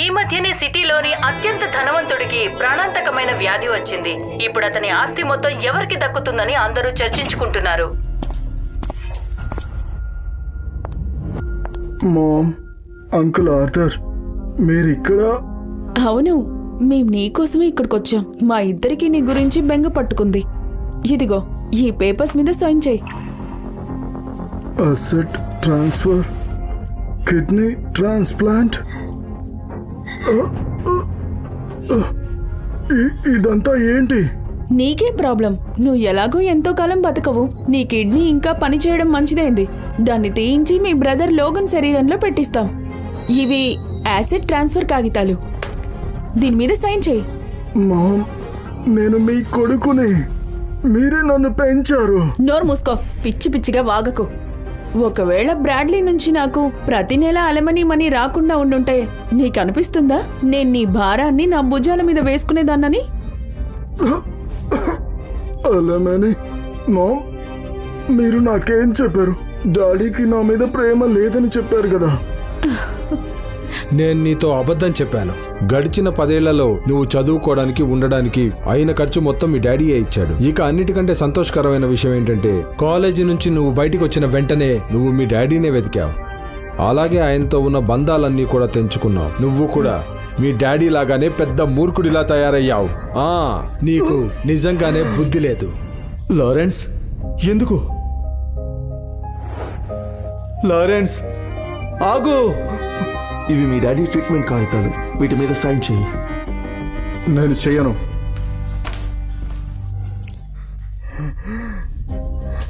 ఈ మధ్యనే సిటీలోని అత్యంత ధనవంతుడికి ప్రాణాంతకమైన వ్యాధి వచ్చింది. ఇప్పుడు అతని ఆస్తి మొత్తం ఎవరికి దక్కుతుందని అందరూ చర్చించుకుంటున్నారు. మామ్, అంకుల్ ఆర్థర్, మీరిక్కడ? అవును, మేం నీకోసమే ఇక్కడికొచ్చాం. మా ఇద్దరికి నీ గురించి బెంగ పట్టుకుంది. ఇదిగో ఈ పేపర్స్ మీద సైన్ చేయి. Asset transfer, kidney transplant. ఇదంతా ఏంటి? నీకేం ప్రాబ్లం? నువ్వు ఎలాగో ఎంతో కాలం బతకవు. నీ కిడ్నీ ఇంకా పనిచేయడం మంచిదైంది. దాన్ని తీయించి మీ బ్రదర్ లోగన్ శరీరంలో పెట్టిస్తాం. ఇవి యాసెట్ ట్రాన్స్ఫర్ కాగితాలు. దీని మీద సైన్ చేయి. మామ్, నేను మీ కొడుకుని. మీరే నన్ను పెంచారు. నోరు మూసుకో, పిచ్చి పిచ్చిగా వాగకు. ఒకవేళ బ్రాడ్లీ నుంచి నాకు ప్రతి నెల అలమనీ మనీ రాకుండా ఉండుంటే నీకు అనిపిస్తుందా నేను నీ భారాన్ని నా భుజాల మీద వేసుకునేదాన్నని? అలామని? మామ్, మీరు నాకేం చెప్పారు? డాడీకి నా మీద ప్రేమ లేదని చెప్పారు కదా. నేను నీతో అబద్ధం చెప్పాను. గడిచిన 10 ఏళ్లలో నువ్వు చదువుకోవడానికి ఉండడానికి అయిన ఖర్చు మొత్తం మీ డాడీయే ఇచ్చాడు. ఇక అన్నిటికంటే సంతోషకరమైన విషయం ఏంటంటే కాలేజీ నుంచి నువ్వు బయటికి వచ్చిన వెంటనే నువ్వు మీ డాడీనే వెతికావు. అలాగే ఆయనతో ఉన్న బంధాలన్నీ కూడా తెంచుకున్నావు. నువ్వు కూడా మీ డాడీ లాగానే పెద్ద మూర్ఖుడిలా తయారయ్యావు. నీకు నిజంగానే బుద్ధి లేదు. లారెన్స్, ఎందుకు? లారెన్స్, ఆగు! ఇవి మీ డాడీ ట్రీట్మెంట్ కాగితాలు. వీటి మీద సైన్ చేయి. నేను చెయ్యను.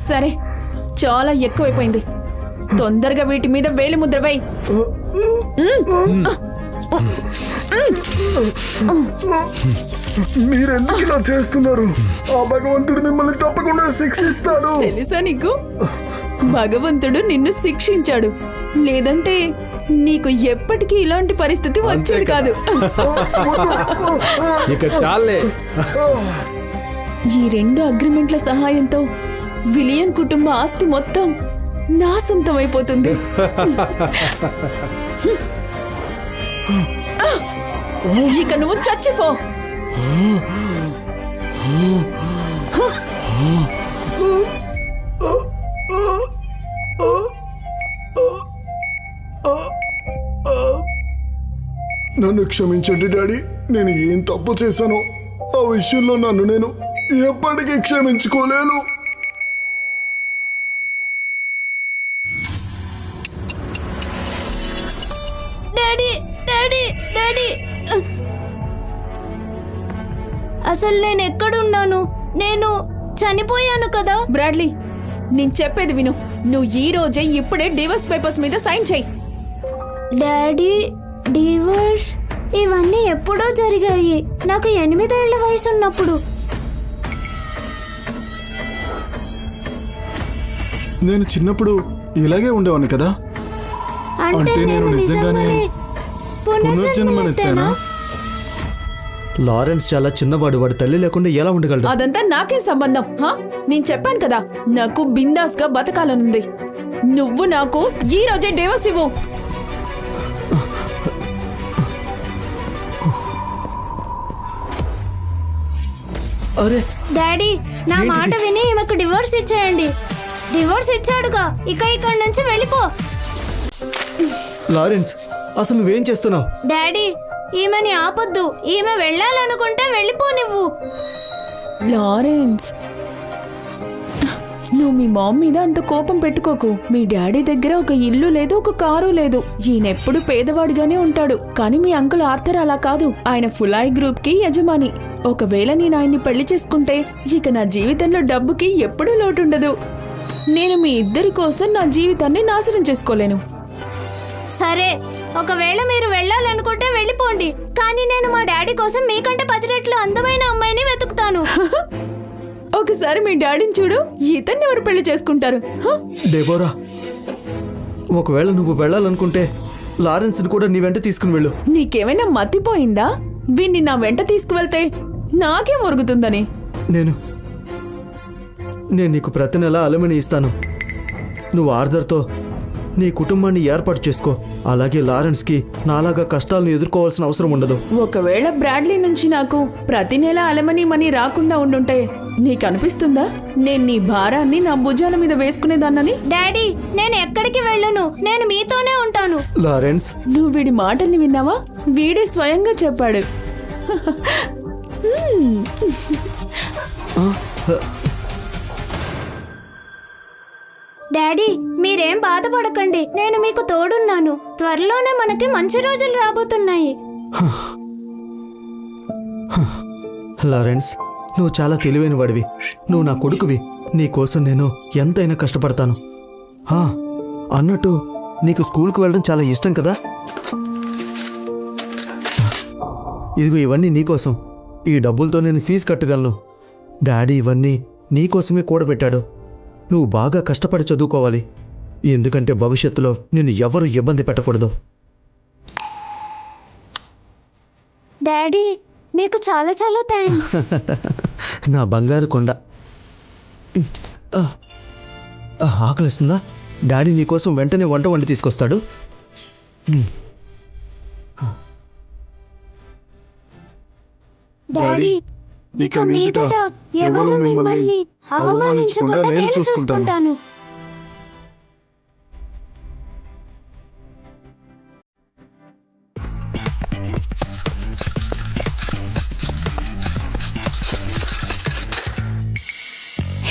సరే, చాలా ఎక్కువైపోయింది. తొందరగా వీటి మీద వేలి ముద్ర వేయి. మీరెందుకు ఇలా చేస్తున్నారు? ఆ భగవంతుడు మిమ్మల్ని తప్పకుండా శిక్షిస్తాడు. తెలుసా నీకు? భగవంతుడు నిన్ను శిక్షించాడు, లేదంటే నీకు ఎప్పటికీ ఇలాంటి పరిస్థితి వచ్చేది కాదు. ఇక చాలే. ఈ 2 అగ్రిమెంట్ల సహాయంతో విలియం కుటుంబ ఆస్తి మొత్తం నా సొంతమైపోతుంది. ఇక నువ్వు చచ్చిపో. నన్ను క్షమించండి డాడీ. నేను ఏం తప్పు చేశానో ఆ విషయంలో నన్ను నేను ఎప్పటికీ క్షమించుకోలేను. డాడీ, డాడీ, డాడీ, అసలు నేను ఎక్కడున్నాను? నేను చనిపోయాను కదా. బ్రాడ్లీ, నేను చెప్పేది విను. నువ్వు ఈ రోజే ఇప్పుడే డివోర్స్ పేపర్స్ మీద సైన్ చేయి. డాడీ, డివోర్స్ ఇవన్నీ ఎప్పుడో జరిగాయి. నాకు 8 ఏళ్ల వయసు ఉన్నప్పుడు. నేను చిన్నప్పుడు ఇలాగే ఉండేవాడిని కదా. అంటే నేను నిజంగానే పునర్జన్మనెత్తానా? లారెన్స్ చాలా చిన్నవాడు. వాడు తల్లి లేకుండా ఎలా ఉండగలడు? అదంతా నాకేం సంబంధం? నేను చెప్పాను కదా, నాకు బిందాస్ గా బతకాలనుంది. నువ్వు నాకు ఈ రోజే డివోర్స్ ఇవ్వు. అరే డాడీ, నా మాట విని ఈమెకు డివోర్స్ ఇచ్చేయండి. డివోర్స్ ఇచ్చాడుగా, ఇక ఇక్కడి నుంచి వెళ్ళిపో. లారెన్స్, అసలు నువ్వేం చేస్తున్నావు? డాడీ, ఈమెని ఆపొద్దు. ఈమె వెళ్ళాలనుకుంటే వెళ్ళిపో నువ్వు. లారెన్స్, నువ్వు మీ మామ్ మీద అంత కోపం పెట్టుకోకు. మీ డాడీ దగ్గర ఒక ఇల్లు లేదు, ఒక కారు లేదు. ఈయనెప్పుడు పేదవాడిగానే ఉంటాడు. కానీ మీ అంకుల్ ఆర్థర్ అలా కాదు. ఆయన ఫులాయ్ గ్రూప్ కి యజమాని. ఒకవేళ నేను ఆయన్ని పెళ్లి చేసుకుంటే ఇక నా జీవితంలో డబ్బుకి ఎప్పుడూ లోటుండదు. నేను మీ ఇద్దరి కోసం నా జీవితాన్ని నాశనం చేసుకోలేను. సరే, ఒకవేళ మీరు వెళ్ళాలనుకుంటే వెళ్ళిపోండి. కానీ నేను మా డాడీ కోసం మీకంటే 10 రెట్లు అందమైన అమ్మాయిని వెతుకుతాను. ఒకసారి మీ డాడీని చూడు, ఇతన్ని ఎవరు పెళ్లి చేసుకుంటారు? డెబోరా, ఒకవేళ నువ్వు వెళ్ళాలనుకుంటే లారెన్స్ని కూడా నీ వెంట తీసుకుని వెళ్ళు. నీకేమైనా మతిపోయిందా? వీణ్ణి నా వెంట తీసుకువెళ్తే నాకేం ఒరుగుతుందని? నేను నీకు ప్రతి నెల అలమని ఇస్తాను. నువ్వు ఆర్థర్తో నీ కుటుంబాన్ని ఏర్పాటు చేసుకో. అలాగే లారెన్స్కి నాలాగా కష్టాలను ఎదుర్కోవాల్సిన అవసరం ఉండదు. ఒకవేళ బ్రాడ్లీ నుంచి నాకు ప్రతి నెల అలమనీ మనీ రాకుండా ఉండుంటే నీకు అనిపిస్తుందా నేను నీ భారాన్ని నా భుజాల మీద వేసుకునేదాన్నని? డాడీ, నేను ఎక్కడికి వెళ్ళను, నేను మీతోనే ఉంటాను. లారెన్స్, నువ్వు వీడి మాటల్ని విన్నావా? వీడే స్వయంగా చెప్పాడు. డాడీ, మీరేం బాధపడకండి, నేను మీకు తోడున్నాను. త్వరలోనే మనకి మంచి రోజులు రాబోతున్నాయి. లారెన్స్, నువ్వు చాలా తెలివైన వాడివి. నువ్వు నా కొడుకువి. నీ కోసం నేను ఎంతైనా కష్టపడతాను. అన్నట్టు నీకు స్కూల్కి వెళ్ళడం చాలా ఇష్టం కదా? ఇదిగో ఇవన్నీ నీకోసం. ఈ డబ్బులతో నేను ఫీజు కట్టగలను. డాడీ ఇవన్నీ నీకోసమే కూడబెట్టాడు. నువ్వు బాగా కష్టపడి చదువుకోవాలి, ఎందుకంటే భవిష్యత్తులో నిన్ను ఎవరు ఇబ్బంది పెట్టకూడదు. డాడీ, మీకు చాలా చాలా థ్యాంక్స్. నా బంగారు కొండ. ఆకలిస్తుందా? డాడీ నీకోసం వెంటనే వంట వండి తీసుకొస్తాడు. డాడీ, ఇక మీదట ఎవరు మిమ్మల్ని అవమానించకుండా నేను చూసుకుంటాను.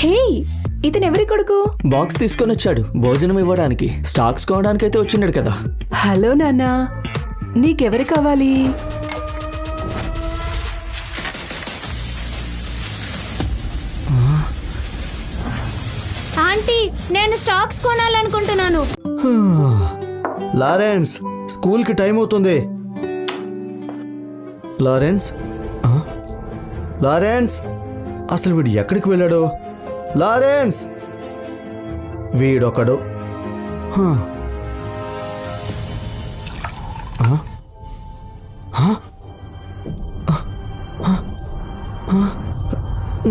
హే, ఇతను ఎవరి కొడుకు? బాక్స్ తీసుకొని వచ్చాడు భోజనం ఇవ్వడానికి. స్టాక్స్ కొనడానికి అయితే వచ్చినాడు కదా. హలో నాన్నా, నీకెవరు కావాలి? ఆంటీ, నేను స్టాక్స్ కొనాలనుకుంటున్నాను. లారెన్స్, స్కూల్కి టైం అవుతుంది. లారెన్స్, లారెన్స్, అసలు వీడు ఎక్కడికి వెళ్ళాడు? లారెన్స్, వీడొకడు.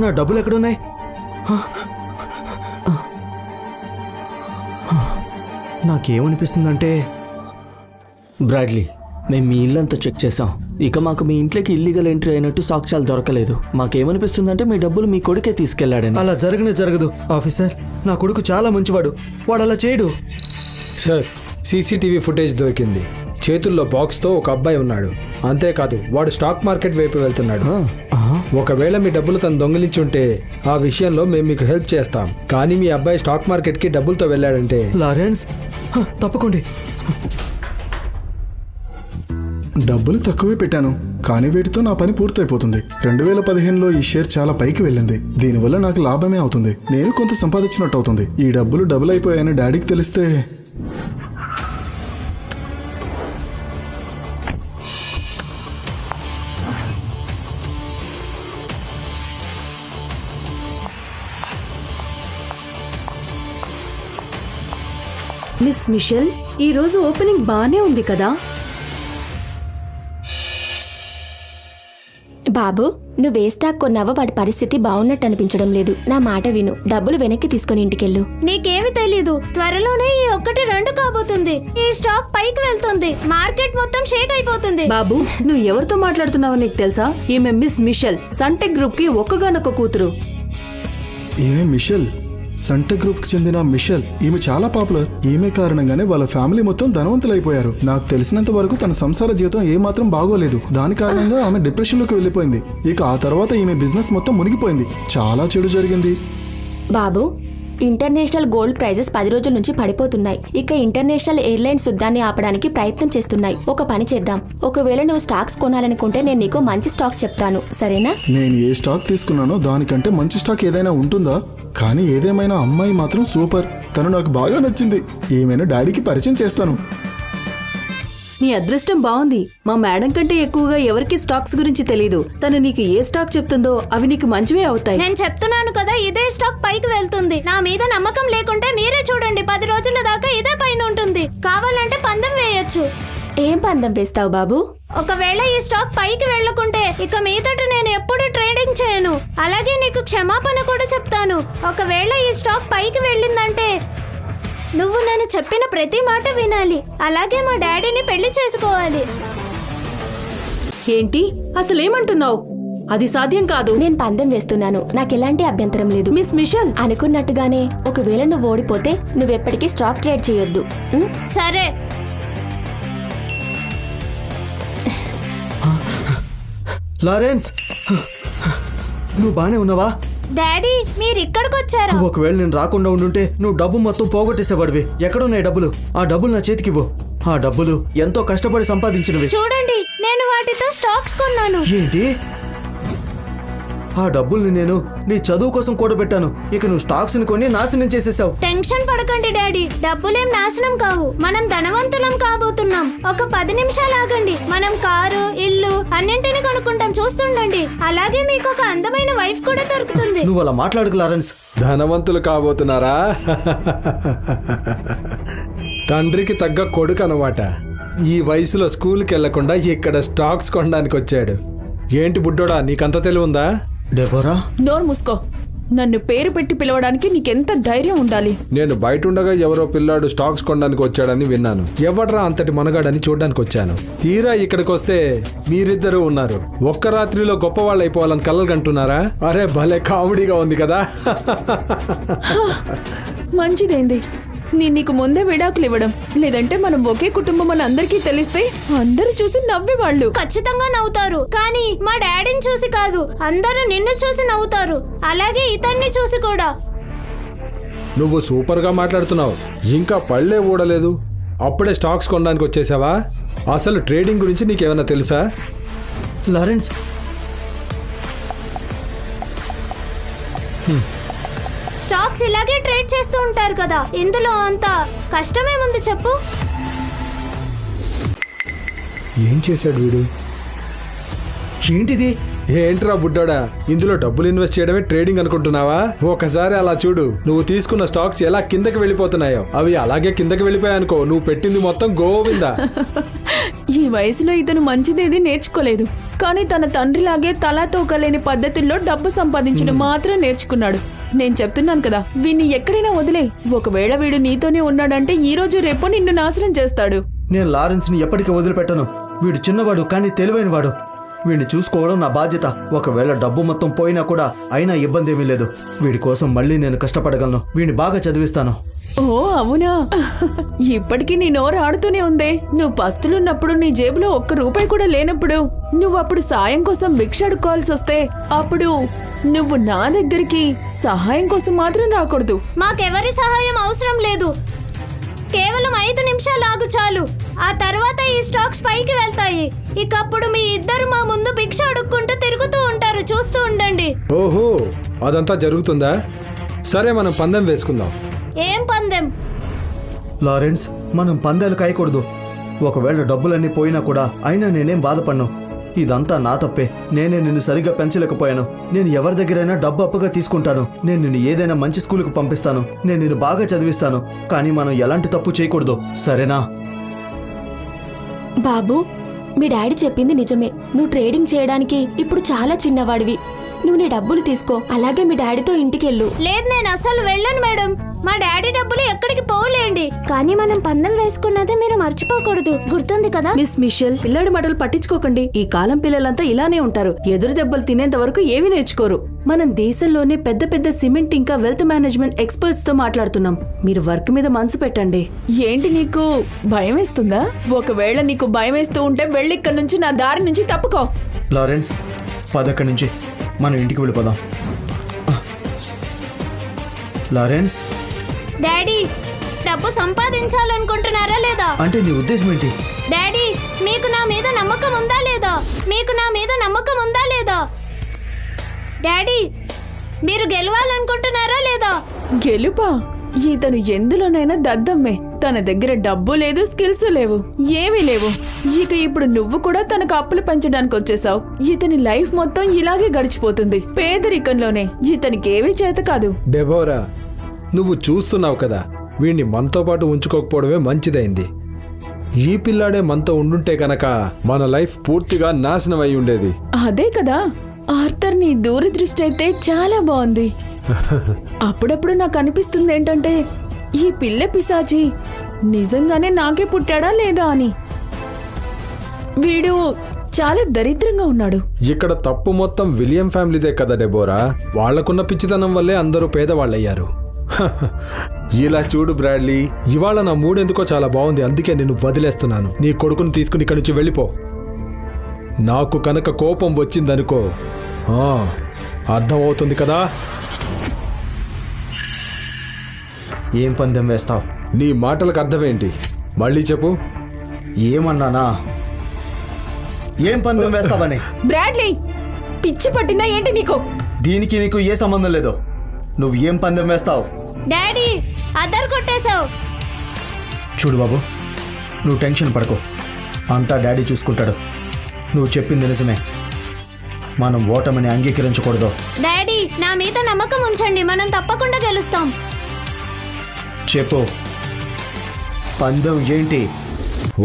నా డబ్బులు ఎక్కడున్నాయి? నాకేమనిపిస్తుందంటే, బ్రాడ్లీ, మేము మీ ఇల్లంతా చెక్ చేసాం. ఇక మాకు మీ ఇంట్లోకి ఇల్లీగల్ ఎంట్రీ అయినట్టు సాక్ష్యాలు దొరకలేదు. మాకేమనిపిస్తుందంటే మీ డబ్బులు మీ కొడుకే తీసుకెళ్లాడని. అలా జరగదు ఆఫీసర్. నా కొడుకు చాలా మంచివాడు, వాడు అలా చేయడు. సార్, సీసీటీవీ ఫుటేజ్ దొరికింది. చేతుల్లో బాక్స్తో ఒక అబ్బాయి ఉన్నాడు. అంతేకాదు, వాడు స్టాక్ మార్కెట్ వైపు వెళ్తున్నాడు. ఒకవేళ మీ డబ్బులు తను దొంగిలించి ఉంటే ఆ విషయంలో మేము మీకు హెల్ప్ చేస్తాం. కానీ మీ అబ్బాయి స్టాక్ మార్కెట్కి డబ్బులతో వెళ్ళాడంటే. లారెన్స్, తప్పకుండా. డబ్బులు తక్కువే పెట్టాను, కానీ వీటితో నా పని పూర్తయిపోతుంది. 2015లో ఈ షేర్ చాలా పైకి వెళ్ళింది. దీనివల్ల నాకు లాభమే అవుతుంది. నేను కొంత సంపాదించినట్టు అవుతుంది. ఈ డబ్బులు డబుల్ అయిపోయాయని డాడీకి తెలిస్తే మిస్ మిషెల్, ఈ రోజు ఓపెనింగ్ బానే ఉంది కదా? బాబు, నువ్వే స్టాక్ కొన్నావో వాడి పరిస్థితి బాగున్నట్టు అనిపించడం లేదు. నా మాట విను, డబ్బులు వెనక్కి తీసుకుని ఇంటికెళ్ళు. నీకేమి తెలీదు, త్వరలోనే ఈ 1-2 కాబోతుంది. ఈ స్టాక్ పైకి వెళ్తుంది, మార్కెట్ మొత్తం షేక్ అయిపోతుంది. బాబు, నువ్వు ఎవరితో మాట్లాడుతున్నావో నీకు తెలుసా? ఈమె మిస్ మిషెల్, సన్టెక్ గ్రూప్ కి ఒక్కగానొక్క కూతురు. ఈమె మిషెల్, సంటెక్ గ్రూప్ కి చెందిన మిషెల్. ఈమె చాలా పాపులర్. ఈమె కారణంగానే వాళ్ళ ఫ్యామిలీ మొత్తం ధనవంతులైపోయారు. నాకు తెలిసినంత వరకు తన సంసార జీవితం ఏమాత్రం బాగోలేదు. దాని కారణంగా ఆమె డిప్రెషన్ లోకి వెళ్ళిపోయింది. ఇక ఆ తర్వాత ఈమె బిజినెస్ మొత్తం మునిగిపోయింది. చాలా చెడు జరిగింది. బాబు, ఇంటర్నేషనల్ గోల్డ్ ప్రైజెస్ 10 రోజుల నుంచి పడిపోతున్నాయి. ఇక ఇంటర్నేషనల్ ఎయిర్లైన్స్ యుద్ధాన్ని ఆపడానికి ప్రయత్నం చేస్తున్నాయి. ఒక పని చేద్దాం, ఒకవేళ నువ్వు స్టాక్స్ కొనాలనుకుంటే నేను నీకు మంచి స్టాక్స్ చెప్తాను, సరేనా? నేను ఏ స్టాక్ తీసుకున్నానో దానికంటే మంచి స్టాక్ ఏదైనా ఉంటుందా? కానీ ఏదేమైనా అమ్మాయి మాత్రం సూపర్. తను నాకు బాగా నచ్చింది. ఈమెను డాడీకి పరిచయం చేస్తాను. నీ అదృష్టం బాగుంది. మా మేడం కంటే ఎక్కువగా ఎవరికి స్టాక్స్ గురించి తెలీదు. తను నీకు ఏ స్టాక్ చెప్తుందో అవి నీకు మంచివే అవుతాయి. నేను చెప్తున్నాను కదా, ఇదే స్టాక్ పైకి వెళ్తుంది. నా మీద నమ్మకం లేకుంటే మీరే చూడండి, 10 రోజుల దాకా ఇదే పైన ఉంటుంది. కావాలంటే పందెం వేయొచ్చు. ఏం పందెం వేస్తావు బాబు? ఒకవేళ ఈ స్టాక్ పైకి వెళ్ళకుంటే ఇక మీదట నేను ఎప్పుడు ట్రేడింగ్ చేయను. అలాగే నీకు క్షమాపణ కూడా చెప్తాను. ఒకవేళ ఈ స్టాక్ పైకి వెళ్ళిందంటే నువ్వు నేను చెప్పిన ప్రతి మాట వినాలి. అలాగే మా డాడీని పెళ్లి చేసుకోవాలి. ఏంటి అసలేమంటున్నావు? అది సాధ్యం కాదు. నేను పందెం వేస్తున్నాను, నాకు ఎలాంటి అభ్యంతరం లేదు. మిస్ మిషల్, అనుకున్నట్టుగానే ఒకవేళ నువ్వు ఓడిపోతే నువ్వెప్పటికీ స్టాక్ ట్రేడ్ చేయొద్దు. ఉం? సరే. లారెన్స్, నువ్వు బానే ఉన్నావా? డాడీ మీరు ఇక్కడికి వచ్చారా? ఒకవేళ నేను రాకుండా ఉండుంటే నువ్వు డబ్బు మొత్తం పోగొట్టేసేవాడివి. ఎక్కడున్నాయి డబ్బులు? ఆ డబ్బులు నా చేతికివ్వు. ఆ డబ్బులు ఎంతో కష్టపడి సంపాదించినవి. చూడండి, నేను వాటితో స్టాక్స్ కొన్నాను. ఏంటి? ఆ డబ్బుల్ని నేను నీ చదువు కోసం కూడబెట్టాను. ఇక నువ్వు స్టాక్స్ ని కొని నాశనం చేసేసావు. టెన్షన్ పడకండి డాడీ, డబ్బులేం నాశనం కావు. మనం ధనవంతులం కాబోతున్నాం. ఒక 10 నిమిషాలు ఆగండి, మనం కారు, ఇల్లు అన్నింటినీ కొనుక్కుంటాం. చూస్తుండండి. అలాగే మీకు ఒక అందమైన వైఫ్ కూడా దొరుకుతుంది. నువ్వు అలా మాట్లాడుకు లారెన్స్. ధనవంతులు కాబోతున్నారా? తండ్రికి తగ్గ కొడుకు అనమాట. ఈ వయసులో స్కూల్కి వెళ్లకుండా ఇక్కడ స్టాక్స్ కొనడానికి వచ్చాడు. ఏంటి బుడ్డోడా, నీకంత తెలివి ఉందా? డెబోరా, నోరు మూసుకో. నన్ను పేరు పెట్టి పిలవడానికి నీకెంత ధైర్యం ఉండాలి? నేను బయట ఉండగా ఎవరో పిల్లాడు స్టాక్స్ కొనడానికి వచ్చాడని విన్నాను. ఎవడ్రా అంతటి మనగాడని చూడడానికి వచ్చాను. తీరా ఇక్కడికి వస్తే మీరిద్దరూ ఉన్నారు. ఒక్క రాత్రిలో గొప్పవాళ్ళు అయిపోవాలని కలలు కంటున్నారా? అరే భలే కామెడీగా ఉంది కదా. మంచిదైంది నేను నీకు ముందే విడాకులు ఇవ్వడం. లేదంటే మనం ఒకే కుటుంబం అని అందరికీ తెలిస్తే అందరూ చూసి నవ్వేవాళ్ళు. ఖచ్చితంగా నవ్వుతారు, కానీ మా డాడీని చూసి కాదు. అందరూ నిన్ను చూసి నవ్వుతారు, అలాగే ఇతన్ని చూసి కూడా. నువ్వు సూపర్గా మాట్లాడుతున్నావు. ఇంకా పళ్ళే ఊడలేదు, అప్పుడే స్టాక్స్ కొనడానికి వచ్చేసావా? అసలు ట్రేడింగ్ గురించి నీకేమైనా తెలుసా? లారెన్స్, స్టాక్స్ ఇలాగే ట్రేడ్ చేస్తూ ఉంటారు కదా, ఇందులో అంత కష్టమేముంది చెప్పు? ఏం చేశాడు వీడు? ఏంటిది? ఏంట్రా బుడ్డోడా, ఇందులో డబ్బులు ఇన్వెస్ట్ చేయడమే ట్రేడింగ్ అనుకుంటున్నావా? ఒకసారి అలా చూడు, నువ్వు తీసుకున్న స్టాక్స్ ఎలా కిందకి వెళ్ళిపోతున్నాయో. అవి అలాగే కిందకి వెళ్ళిపోయాయనుకో, నువ్వు పెట్టింది మొత్తం గోవిందా. ఈ వయసులో ఇతను మంచిదేది నేర్చుకోలేదు, కానీ తన తండ్రిలాగే తలా తోకలేని పద్ధతుల్లో డబ్బు సంపాదించడం మాత్రం నేర్చుకున్నాడు. నేను చెప్తున్నాను కదా, వీణ్ణి ఎక్కడైనా వదిలే. ఒకవేళ వీడు నీతోనే ఉన్నాడంటే ఈ రోజు రేపో నిన్ను నాశనం చేస్తాడు. నేను లారెన్స్ ని ఎప్పటికీ వదిలిపెట్టను. వీడు చిన్నవాడు కానీ తెలివైన వాడు. వీడిని చూసుకోవడం నా బాధ్యత. ఒకవేళ డబ్బు మొత్తం పోయినా కూడా అయినా ఇబ్బంది ఏమీ లేదు. వీడి కోసం మళ్ళీ నేను కష్టపడగలను. వీడిని బాగా చదివిస్తాను. ఓ అవునా? ఇప్పటికీ నీ నోరు ఆడుతూనే ఉందే. నువ్వు పస్తులున్నప్పుడు, నీ జేబులో ₹1 కూడా లేనప్పుడు, నువ్వు అప్పుడు సాయం కోసం భిక్ష అడుక్కోవాల్సి వస్తే, అప్పుడు నువ్వు నా దగ్గరికి సహాయం కోసం మాత్రం రాకూడదు. మాకెవరి సహాయం అవసరం లేదు. కేవలం 5 నిమిషాలు ఆగు చాలు. ఆ తర్వాత ఈ స్టాక్స్ పైకి వెళ్తాయి. ఇకప్పుడు మీ ఇద్దరు మా ముందు భిక్ష అడుక్కుంటూ తిరుగుతూ ఉంటారు. చూస్తూ ఉండండి. ఓహో, అదంతా జరుగుతుందా? సరే, మనం పందెం వేసుకుందాం. ఏం పందెం? లారెన్స్, మనం పందాలు కాయకూడదు. ఒకవేళ డబ్బులన్నీ పోయినా కూడా అయినా నేనేం బాధపడను. ఇదంతా నా తప్పే. నేనే నిన్ను సరిగ్గా పెంచలేకపోయాను. నేను ఎవరి దగ్గరైనా డబ్బు అప్పుగా తీసుకుంటాను. నేను నిన్ను ఏదైనా మంచి స్కూల్కి పంపిస్తాను. నేను నిన్ను బాగా చదివిస్తాను. కానీ మనం ఎలాంటి తప్పు చేయకూడదు, సరేనా? బాబు, మీ డాడీ చెప్పింది నిజమే. నువ్వు ట్రేడింగ్ చేయడానికి ఇప్పుడు చాలా చిన్నవాడివి. నువ్వు నీ డబ్బులు తీసుకో, అలాగే మీ డాడీతో ఇంటికెళ్ళు. లేదు, నేను అసలు వెళ్ళను మేడం. మా డాడీ డబ్బులు ఎక్కడికి పోలేండి. కానీ మనం పందెం వేసుకున్నది మీరు మర్చిపోకూడదు, గుర్తుంది కదా? మిస్ మిషెల్, పిల్లాడి మాటలు పట్టించుకోకండి. ఈ కాలం పిల్లలంతా ఇలానే ఉంటారు. ఎదురు దెబ్బలు తినేంత వరకు ఏమీ నేర్చుకోరు. మనం దేశంలోనే పెద్ద పెద్ద సిమెంట్ ఇంకా వెల్త్ మేనేజ్మెంట్ ఎక్స్పర్ట్స్ తో మాట్లాడుతున్నాం. మీరు వర్క్ మీద మనసు పెట్టండి. ఏంటి, నీకు భయం వేస్తుందా? ఒకవేళ నీకు భయం వేస్తూ ఉంటే వెళ్ళి ఇక్కడి నుంచి, నా దారి నుంచి తప్పుకో. లారెన్స్, పదక్కడి నుంచి మనం ఇంటికి వెళ్ళిపోదాం. లారెన్స్, డాడీ, డబ్బు సంపాదించాలనుకుంటున్నారా లేదా? అంటే నీ ఉద్దేశం ఏంటి? డాడీ, మీకు నా మీద నమ్మకం ఉందా లేదా? మీకు నా మీద నమ్మకం ఉందా లేదా? డాడీ, మీరు గెలవాలనుకుంటున్నారా లేదా? గెలుపా? ఇతను ఎందులోనైనా దద్దమ్మే. తన దగ్గర డబ్బు లేదు, స్కిల్స్ లేవు, ఏమీ లేవు. ఇక ఇప్పుడు నువ్వు కూడా తనకు అప్పులు పెంచడానికి వచ్చేసావు. ఇతని లైఫ్ మొత్తం ఇలాగే గడిచిపోతుంది, పేదరికంలోనే. ఇతనికి ఏమీ చేత కాదు. డెబోరా, నువ్వు చూస్తున్నావు కదా, వీణ్ణి మనతో పాటు ఉంచుకోకపోవడమే మంచిదైంది. ఈ పిల్లాడే మనతో ఉండుంటే కనుక మన లైఫ్ పూర్తిగా నాశనం అయి ఉండేది. అదే కదా, ఆర్థర్ నీ దూరదృష్టి అయితే చాలా బాగుంది. అప్పుడప్పుడు నాకు అనిపిస్తుంది ఏంటంటే, ఈ పిల్ల పిశాచి నిజంగానే నాకే పుట్టాడా లేదా అని. వీడు చాలా దరిద్రంగా ఉన్నాడు. ఇక్కడ తప్పు మొత్తం విలియం ఫ్యామిలీదే కదా డెబోరా. వాళ్లకున్న పిచ్చితనం వల్లే అందరూ పేదవాళ్ళయ్యారు. ఇలా చూడు బ్రాడ్లీ, ఇవాళ నా మూడెందుకో చాలా బాగుంది, అందుకే నేను వదిలేస్తున్నాను. నీ కొడుకుని తీసుకుని ఇక్కడి నుంచి వెళ్ళిపో. నాకు కనుక కోపం వచ్చిందనుకో, అర్థమవుతుంది కదా. ఏం పందెం వేస్తావు? నీ మాటలకు అర్థమేంటి? మళ్ళీ చెప్పు. ఏమన్నానా? ఏం పందెం వేస్తావని? బ్రాడ్లీ, పిచ్చి పట్టిందా ఏంటి నీకు? దీనికి నీకు ఏ సంబంధం లేదు. నువ్వు ఏం పందెం వేస్తావు? డాడీ అద్దరు కొట్టేశావు. చూడు బాబు, నువ్వు టెన్షన్ పడకు, అంతా డాడీ చూసుకుంటాడు. నువ్వు చెప్పింది నిజమే, మనం ఓటమిని అంగీకరించకూడదు. డాడీ నా మీద నమ్మకం ఉంచండి, మనం తప్పకుండా గెలుస్తాం. చెప్పు, పందెం ఏంటి?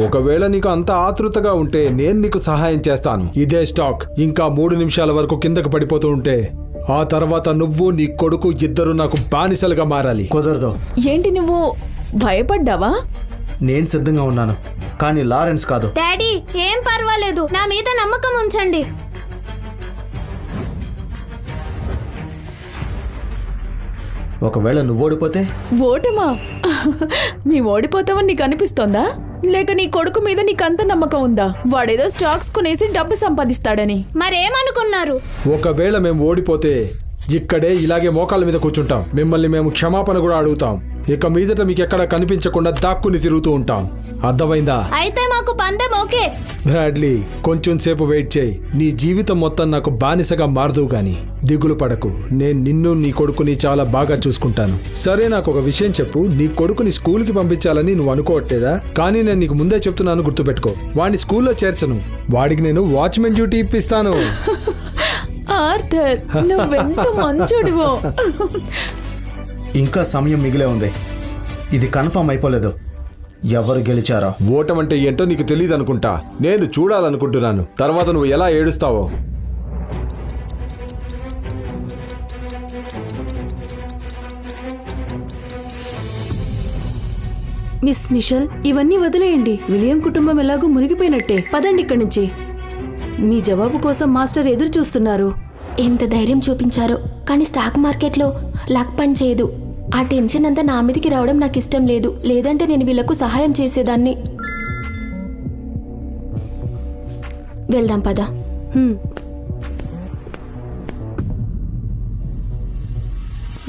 ఒకవేళ నీకు అంత ఆతృతగా ఉంటే నేను నీకు సహాయం చేస్తాను. ఇదే స్టాక్ ఇంకా 3 నిమిషాల వరకు కిందకు పడిపోతూ ఉంటే ఆ తర్వాత నువ్వు నీ కొడుకు ఇద్దరు నాకు బానిసలుగా మారాలి. కుదరదు. ఏంటి నువ్వు భయపడ్డావా? నేను సిద్ధంగా ఉన్నాను, కానీ లారెన్స్ కాదు. డాడీ ఏం పర్వాలేదు, నా మీద నమ్మకం ఉంచండి. ఒకవేళ నువ్వు ఓడిపోతే? ఓటమా? మీ ఓడిపోతావని నీకు అనిపిస్తోందా? లేక నీ కొడుకు మీద నీకంత నమ్మకం ఉందా? వాడేదో స్టాక్స్ కొనేసి డబ్బు సంపాదిస్తాడని. మరేమనుకున్నారు? ఒకవేళ మేము ఓడిపోతే ఇక్కడే ఇలాగే మోకాళ్ళ మీద కూర్చుంటాం. మిమ్మల్ని మేము క్షమాపణ కూడా అడుగుతాం. ఇక మీదట మీకు ఎక్కడ కనిపించకుండా దాక్కుని తిరుగుతూ ఉంటాం. అర్థమైందా? అయితే మాకు పందెం ఓకే. బ్రాడ్లీ, కొంచెం సేపు వెయిట్ చేయి. నీ జీవితం మొత్తం నాకు బానిసగా మారదు గాని దిగులు పడకు. నేను నిన్ను నీ కొడుకుని చాలా బాగా చూసుకుంటాను. సరే, నాకు ఒక విషయం చెప్పు. నీ కొడుకుని స్కూల్కి పంపించాలని నువ్వు అనుకోవట్లేదా? కానీ నేను నీకు ముందే చెప్తున్నాను, గుర్తుపెట్టుకో. వాడిని స్కూల్లో చేర్చను. వాడికి నేను వాచ్మెన్ డ్యూటీ ఇప్పిస్తాను. ఆర్థర్, నువ్వెంత మంచోడివో. ఇంకా సమయం మిగిలే ఉంది. ఇది కన్ఫర్మ్ అయిపోలేదు. ఎవరు గెలిచారో? ఓటమంటే ఏంటో నీకు తెలియదు అనుకుంటా. నేను చూడాలనుకుంటున్నాను తర్వాత నువ్వు ఎలా ఏడుస్తావో. మిస్ మిషెల్, ఇవన్నీ వదిలేయండి. విలియం కుటుంబం ఎలాగో మునిగిపోయినట్టే. పదండి ఇక్కడి నుంచి. మీ జవాబు కోసం మాస్టర్ ఎదురు చూస్తున్నారు. ఎంత ధైర్యం చూపించారో, కానీ స్టాక్ మార్కెట్లో లక్ పని చేయదు. ఆ టెన్షన్ అంతా నా మీదకి రావడం నాకు ఇష్టం లేదు. లేదంటే నేను వీళ్ళకు సహాయం చేసేదాన్ని. వెళ్దాం పద.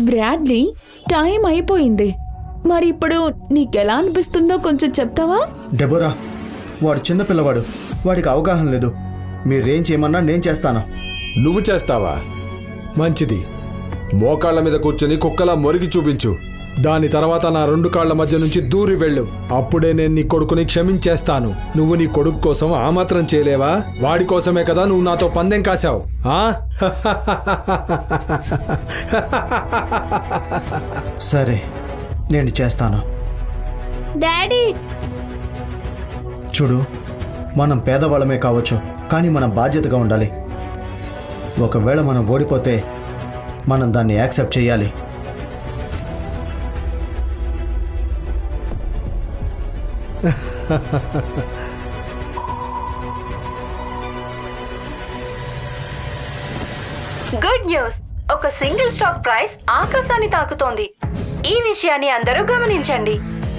బ్రాడ్లీ, టైం అయిపోయింది. మరి ఇప్పుడు నీకెలా అనిపిస్తుందో కొంచెం చెప్తావా? డెబోరా, వాడు చిన్న పిల్లవాడు, వాడికి అవగాహన లేదు. మీరేం చేయమన్నా నేను చేస్తాను. నువ్వు చేస్తావా? మంచిది. మోకాళ్ళ మీద కూర్చొని కుక్కలా మొరిగి చూపించు. దాని తర్వాత నా 2 కాళ్ల మధ్య నుంచి దూరి వెళ్ళు. అప్పుడే నేను నీ కొడుకుని క్షమించేస్తాను. నువ్వు నీ కొడుకు కోసం ఆ మాత్రం చేయలేవా? వాడి కోసమే కదా నువ్వు నాతో పందెం కాశావు. సరే, నేను చేస్తాను. డాడీ చూడు, మనం పేదవాళ్ళమే కావచ్చు, కానీ మనం బాధ్యతగా ఉండాలి. ఒకవేళ మనం ఓడిపోతే మనం దాన్ని యాక్సెప్ట్ చేయాలి. Good news! ఒక సింగిల్ స్టాక్ ప్రైస్ ఆకాశాన్ని తాకుతోంది. ఈ విషయాన్ని అందరూ గమనించండి.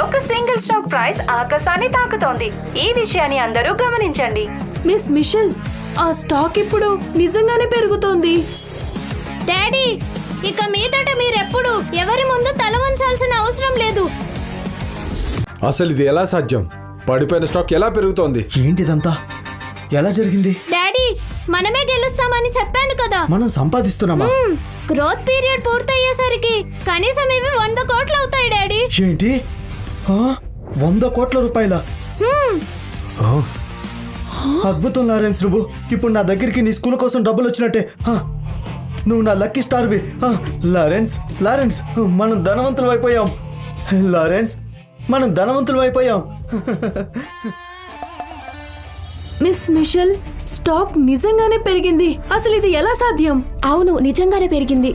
ఒక సింగిల్ స్టాక్ ప్రైస్ ఆకాశాన్ని తాకుతోంది. ఈ విషయాన్ని అందరూ గమనించండి. మిస్ మిషెల్, ఆ స్టాక్ ఇప్పుడు నిజంగానే పెరుగుతోంది. డాడీ, ఇక మీదట మీరెప్పుడు ఎవరి ముందు తల వంచాల్సిన అవసరం లేదు. అసలు ఇది ఎలా సాధ్యం? పడిపోయిన స్టాక్ ఎలా పెరుగుతోంది? ఏంటిదంతా? ఎలా జరిగింది? డాడీ, మనమే గెలుస్తామని చెప్పాను కదా. మనం సంపాదిస్తున్నామా? గ్రోత్ పీరియడ్ పూర్తయ్యేసరికి కనీసం ఇవి 100 కోట్లు అవుతాయి డాడీ. ఏంటి? 100 కోట్ల రూపాయల? అద్భుతం లారెన్స్, నువ్వు ఇప్పుడు నా దగ్గరికి నీ స్కూల్ కోసం డబ్బులు వచ్చినట్టే. నువ్వు నా లక్కీ స్టార్వి. లారెన్స్, లారెన్స్, మనం ధనవంతులు అయిపోయాం. లారెన్స్, మనం ధనవంతులు అయిపోయాం. మిస్ మిషెల్, స్టాక్ నిజంగానే పెరిగింది. అసలు ఇది ఎలా సాధ్యం? అవును, నిజంగానే పెరిగింది.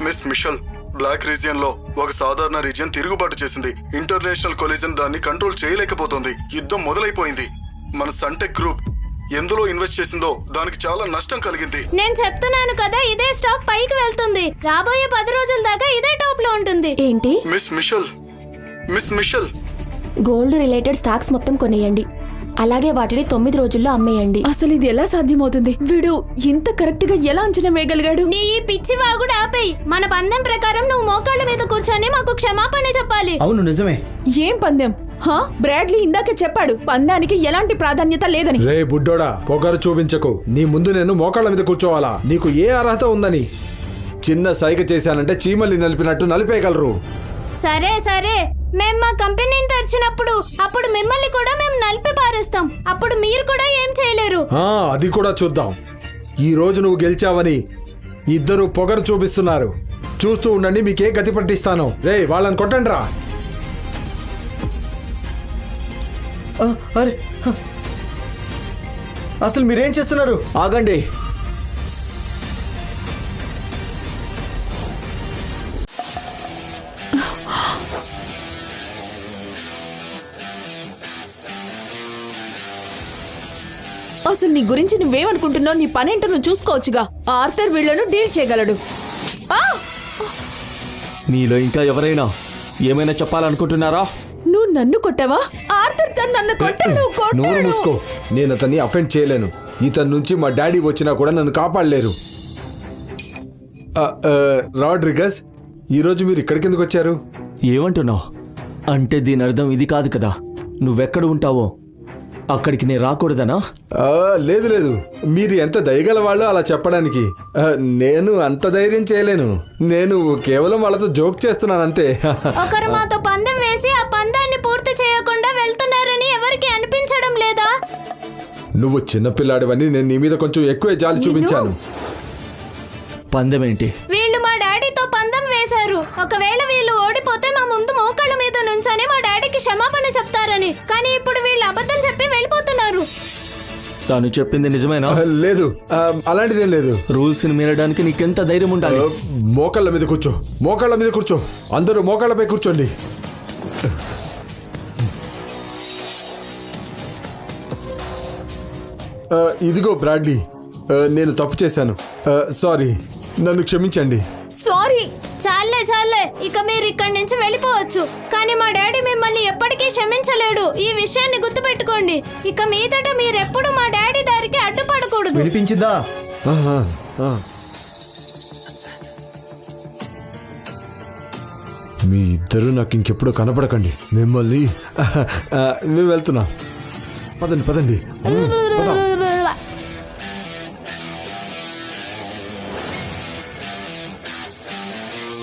మిస్ మిషల్, బ్లాక్ రీజియన్ లో ఒక సాధారణ రీజియన్ తిరుగుబాటు చేసింది. ఇంటర్నేషనల్ కొలిజన్ దాన్ని కంట్రోల్ చేయలేకపోతుంది. యుద్ధం మొదలైపోయింది. మన సన్టెక్ గ్రూప్ ఎందులో ఇన్వెస్ట్ చేసిందో దానికి చాలా నష్టం కలిగింది. నేను చెప్తున్నాను కదా, ఇదే స్టాక్ పైకి వెళ్తుంది. రాబోయే 10 రోజుల దాకా ఇదే టాప్ లో ఉంటుంది. ఏంటి? Miss Mitchell gold related stocks మొత్తం కొనేయండి, అలాగే వాటిని 9 రోజుల్లో అమ్మేయండి. అసలు ఇది ఎలా సాధ్యమవుతుంది? వీడు ఇంత కరెక్ట్ గా ఎలా అంచనా వేయగలిగాడు? నీ ఈ పిచ్చి వాగుడు ఆపేయి. మన పందెం ప్రకారం నువ్వు మోకాళ్ళ మీద కూర్చొని మాకు క్షమాపణ చెప్పాలి. అవును నిజమే. ఏం పందెం? బ్రాడ్లీ ఇందాకే చెప్పాడు పందానికి ఎలాంటి ప్రాధాన్యత లేదని. రే బుడ్డోడా, పొగరు చూపించకు. నీ ముందు నేను మోకాళ్ళ మీద కూర్చోవాలా? నీకు ఏ అర్హత ఉందని? చిన్న సైగ చేశానంటే చీమల్ని నలిపినట్టు నలిపేయగలరు. సరే సరే, మేము మా కంపెనీని తెరిచినప్పుడు అప్పుడు మిమ్మల్ని కూడా మేము నలిపి పారేస్తాం. అప్పుడు మీరు కూడా ఏం చేయలేరు. అది కూడా చూద్దాం. ఈ రోజు నువ్వు గెలిచావని ఇద్దరు పొగరు చూపిస్తున్నారు. చూస్తూ ఉండండి, మీకే గతి పట్టిస్తాను. రే వాళ్ళని కొట్టండి రా. అరే అసలు మీరేం చేస్తున్నారు? ఆగండి. అసలు నీ గురించి నువ్వేమనుకుంటున్నావు? నీ పనేంటో నువ్వు చూసుకోవచ్చుగా. ఆర్థర్ వీళ్లను డీల్ చేయగలడు. మీలో ఇంకా ఎవరైనా ఏమైనా చెప్పాలనుకుంటున్నారా? నువ్వు నన్ను కొట్టావా? ఆర్థర్ తను నన్ను కొట్టాడు. నోరు మూసుకో. నేను అతన్ని అఫెండ్ చేయలేను. ఇతని నుంచి మా డాడీ వచ్చినా కూడా నన్ను కాపాడలేరు. రాడ్రిగస్, ఈరోజు మీరు ఇక్కడికి ఎందుకు వచ్చారు? ఏమంటున్నావు? అంటే దీని అర్థం ఇది కాదు కదా. నువ్వెక్కడ ఉంటావో అక్కడికి నేను రాకూడదనా? లేదు లేదు, మీరు ఎంత దయగలవాళ్ళో అలా చెప్పడానికి. నేను అంత ధైర్యం చేయలేను. నేను కేవలం వాళ్ళతో జోక్ చేస్తున్నాను అంతే. ఒకరు మాతో పందెం వేసి ఆ పందాన్ని పూర్తి చేయకుండా వెళ్తున్నారని ఎవరికి అనిపించడం లేదా? నువ్వు చిన్నపిల్లాడివని నేను నీ మీద కొంచెం ఎక్కువే జాలి చూపించాను. పందెం ఏంటి? వీళ్ళు మా డాడీతో పందెం వేశారు. ఒకవేళ వీళ్ళు ఓడిపోతే మా ముందు మోకాళ్ళ మీద నుంచొని మా డాడీకి క్షమాపణ చెప్తారని. కానీ ఇప్పుడు వీళ్ళు అబద్ధం చెప్పి వెళ్ళిపోతున్నారు. తాను చెప్పింది నిజమేనా? లేదు, అలాంటిదేం లేదు. రూల్స్ ని మీరడానికి నీకెంత ధైర్యం ఉండాలి? మోకాళ్ళ మీద కూర్చో, మోకాళ్ళ మీద కూర్చో. అందరూ మోకాళ్ళపై కూర్చోండి. ఇదిగో బ్రాడ్లీ, నేను తప్పు చేశాను. సారీ, నన్ను క్షమించండి. సారీ. చాలే చాలే, ఇక మీరు ఇక్కడి నుంచి వెళ్ళిపోవచ్చు. కానీ మా డాడీ మిమ్మల్ని ఎప్పటికీ క్షమించలేడు. ఈ విషయాన్ని గుర్తుపెట్టుకోండి. ఇక మీదట మీరెప్పుడు మా డాడీ దారికి అడ్డుపడకూడదు. వినిపించిందా? మీ ఇద్దరు నాకు ఇంకెప్పుడు కనపడకండి. మిమ్మల్ని మేము వెళ్తున్నాం. పదండి పదండి. పదాం.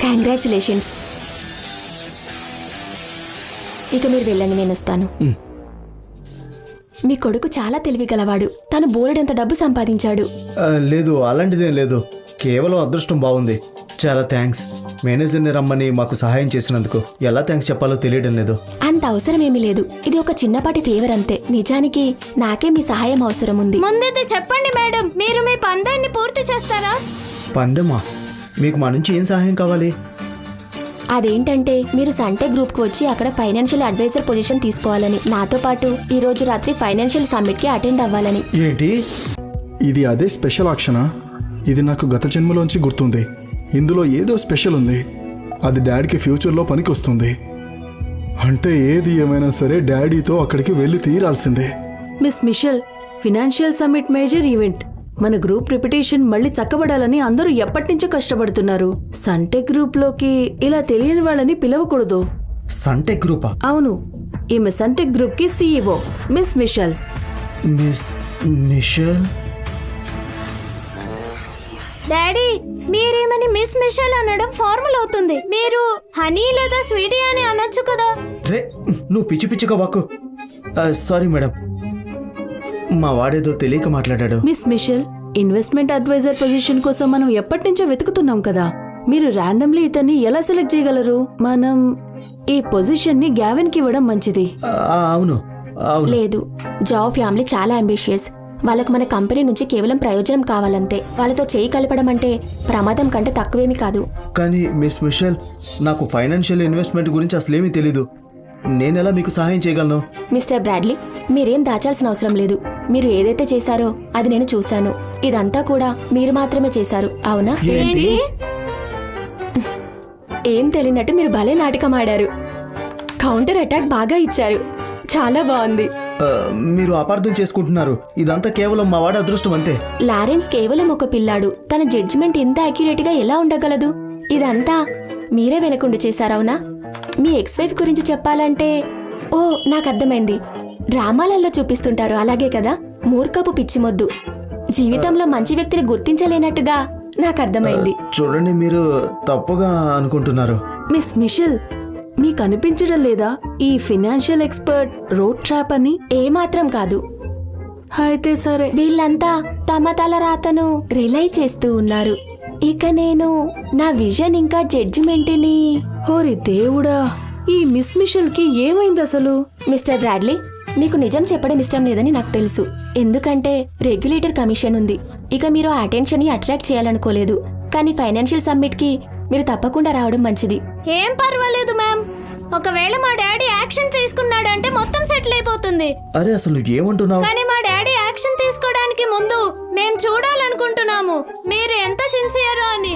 కంగ్రాచులేషన్స్. ఇక మీరు వెళ్ళండి, నేను వస్తాను. మీ కొడుకు చాలా తెలివి గలవాడు. తను బోలెడంత డబ్బు సంపాదించాడు. లేదు, అలాంటిదేం లేదు. కేవలం అదృష్టం బాగుంది. చాలా థ్యాంక్స్. మేనేజర్ని రమ్మని మాకు సహాయం చేసినందుకు ఎలా థ్యాంక్స్ చెప్పాలో తెలియడం లేదు. అంత అవసరం ఏమీ లేదు. ఇది ఒక చిన్నపాటి ఫేవర్ అంతే. నిజానికి నాకే మీ సహాయం అవసరం ఉంది. ముందైతే చెప్పండి మేడం, మీరు మీ పందాన్ని పూర్తి చేస్తారా? పందెమా? మీకు మా నుంచి ఏం సహాయం కావాలి? అదేంటంటే మీరు సంటే గ్రూప్కి వచ్చి అక్కడ ఫైనాన్షియల్ అడ్వైజర్ పొజిషన్ తీసుకోవాలని, నాతో పాటు ఈ రోజు రాత్రి ఫైనాన్షియల్ సమ్మిట్కి అటెండ్ అవ్వాలని. ఏంటి? ఇది అదే స్పెషల్ ఆక్షనా? ఇది నాకు గత జన్మలోంచి గుర్తుంది. ఇందులో ఏదో స్పెషల్ ఉంది. అది డాడీకి ఫ్యూచర్లో పనికి వస్తుంది. అంటే ఏది ఏమైనా సరే డాడీతో అక్కడికి వెళ్ళి తీరాల్సిందే. Miss Michelle, financial summit major event. మన గ్రూప్ రెప్యుటేషన్ మళ్ళీ చక్కబడాలని అందరూ ఎప్పటినుంచో కష్టపడుతున్నారు. సంటెక్ గ్రూప్ లోకి ఇలా తెలియని వాళ్ళని పిలవకూడదు. సంటెక్ గ్రూపా? అవును, ఈమె సంటెక్ గ్రూప్ కి CEO Miss Michelle. Miss Michelle? Daddy, మీరేమని మిస్ మిషెల్ అనడం ఫార్మల్ అవుతుంది. మీరు హనీ లేదా స్వీటీ అని అనొచ్చు కదా. రే, నువ్వు పిచ్చి పిచ్చిగా వాక్కు. సారీ మేడం, మా వాడేదో తెలియక మాట్లాడాడు. Miss Michelle, investment adviser position కోసం మనం ఎప్పటి నుంచో వెతుకుతున్నాం కదా. మీరు ర్యాండమ్లీ ఇతన్ని ఎలా సెలెక్ట్ చేయగలరు? మనం ఈ పొజిషన్ ని గ్యావెన్ కి ఇవ్వడం మంచిది. అవును అవును. లేదు, జావ్ ఫ్యామిలీ చాలా అంబిషియస్. వాళ్ళకు మన కంపెనీ నుంచి కేవలం ప్రయోజనం కావాలంతే. వాళ్ళతో చేయి కలపడం అంటే ప్రమాదం కంటే తక్కువేమీ కాదు. కానీ మిస్ మిషెల్, నాకు ఫైనాన్షియల్ ఇన్వెస్ట్మెంట్ గురించి అసలేమీ తెలీదు. నేనెలా మీకు సహాయం చేయగలను? మిస్టర్ బ్రాడ్లీ, మీరేం దాచాల్సిన అవసరం లేదు. మీరు ఏదైతే చేశారో అది నేను చూశాను. ఇదంతా కూడా మీరు మాత్రమే చేశారు, అవునా? ఏంటి? ఏం తెలియనట్టు మీరు భలే నాటకం ఆడారు. కౌంటర్ అటాక్ బాగా ఇచ్చారు, చాలా బాగుంది. మీరు అపార్థం చేసుకుంటున్నారు. ఇదంతా కేవలం మా వాడి అదృష్టం అంతే. లారెన్స్ కేవలం ఒక పిల్లాడు. తన జడ్జిమెంట్ ఇంత అక్యురేట్ గా ఎలా ఉండగలదు? ఇదంతా మీరే వెనకుండి చేశారవునా? మీ ఎక్స్ వైఫ్ గురించి చెప్పాలంటే, ఓ నాకు అర్థమైంది, డ్రామాలలో చూపిస్తుంటారు అలాగే కదా. మూర్ఖపు పిచ్చిమొద్దు, జీవితంలో మంచి వ్యక్తిని గుర్తించలేనట్టుగా నాకు అర్థమైంది. చూడండి, మీరు తప్పుగా అనుకుంటున్నారు. మిస్ మిషెల్, మీకు అనిపించడం లేదా ఈ ఫినాన్షియల్ ఎక్స్పర్ట్ రోడ్ ట్రాప్ అని? ఏమాత్రం కాదు. అయితే సరే. వీళ్ళంతా తమ తల రాతను రిలై చేస్తూ ఉన్నారు. ఇక నేను నా విజన్ ఇంకా జడ్జిమెంట్ని. ఓరి దేవుడా, ఈ మిస్ మిషెల్ కి ఏమైంది అసలు? మిస్టర్ బ్రాడ్లీ, మీకు నిజం చెప్పడం ఇష్టం లేదని నాకు తెలుసు. ఎందుకంటే రెగ్యులేటర్ కమిషన్ ఉంది. ఇక మీరు ఆ అటెన్షన్ ని అట్రాక్ట్ చేయాలనుకోలేదు. కానీ ఫైనాన్షియల్ సమ్మిట్ కి మీరు తప్పకుండా రావడం మంచిది. ఏం పర్వాలేదు మ్యామ్. ఒకవేళ మా డాడీ యాక్షన్ తీసుకున్నాడంటే మొత్తం సెటిల్ అయిపోతుంది. అరే అసలు నువ్వు ఏమంటున్నావు? కానీ మా డాడీ యాక్షన్ తీసుకోవడానికి ముందు మేం చూడాలనుకుంటున్నాము మీరు ఎంత సిన్సియరో అని.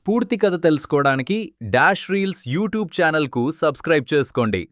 పూర్తి కథ తెలుసుకోవడానికి డాష్ రీల్స్ యూట్యూబ్ ఛానల్కు సబ్స్క్రైబ్ చేసుకోండి.